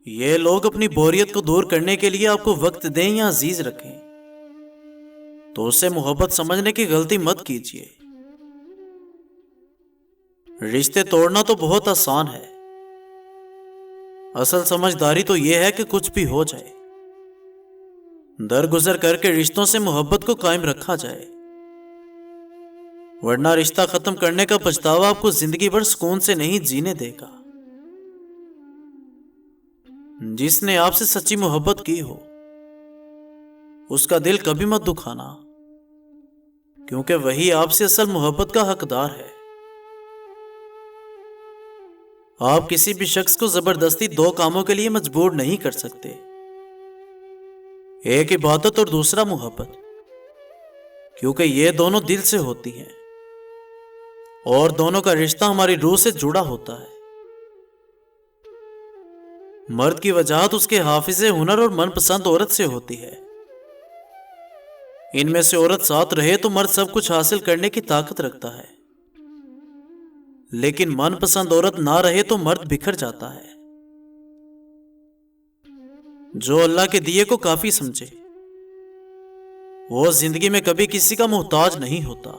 یہ لوگ اپنی بوریت کو دور کرنے کے لیے آپ کو وقت دیں یا عزیز رکھیں تو اسے محبت سمجھنے کی غلطی مت کیجیے۔ رشتے توڑنا تو بہت آسان ہے، اصل سمجھداری تو یہ ہے کہ کچھ بھی ہو جائے درگزر کر کے رشتوں سے محبت کو قائم رکھا جائے، ورنہ رشتہ ختم کرنے کا پچھتاوا آپ کو زندگی بھر سکون سے نہیں جینے دے گا۔ جس نے آپ سے سچی محبت کی ہو اس کا دل کبھی مت دکھانا، کیونکہ وہی آپ سے اصل محبت کا حقدار ہے۔ آپ کسی بھی شخص کو زبردستی دو کاموں کے لیے مجبور نہیں کر سکتے، ایک عبادت اور دوسرا محبت، کیونکہ یہ دونوں دل سے ہوتی ہیں اور دونوں کا رشتہ ہماری روح سے جڑا ہوتا ہے۔ مرد کی وجاہت اس کے حافظ ہنر اور من پسند عورت سے ہوتی ہے۔ ان میں سے عورت ساتھ رہے تو مرد سب کچھ حاصل کرنے کی طاقت رکھتا ہے، لیکن من پسند عورت نہ رہے تو مرد بکھر جاتا ہے۔ جو اللہ کے دیے کو کافی سمجھے وہ زندگی میں کبھی کسی کا محتاج نہیں ہوتا۔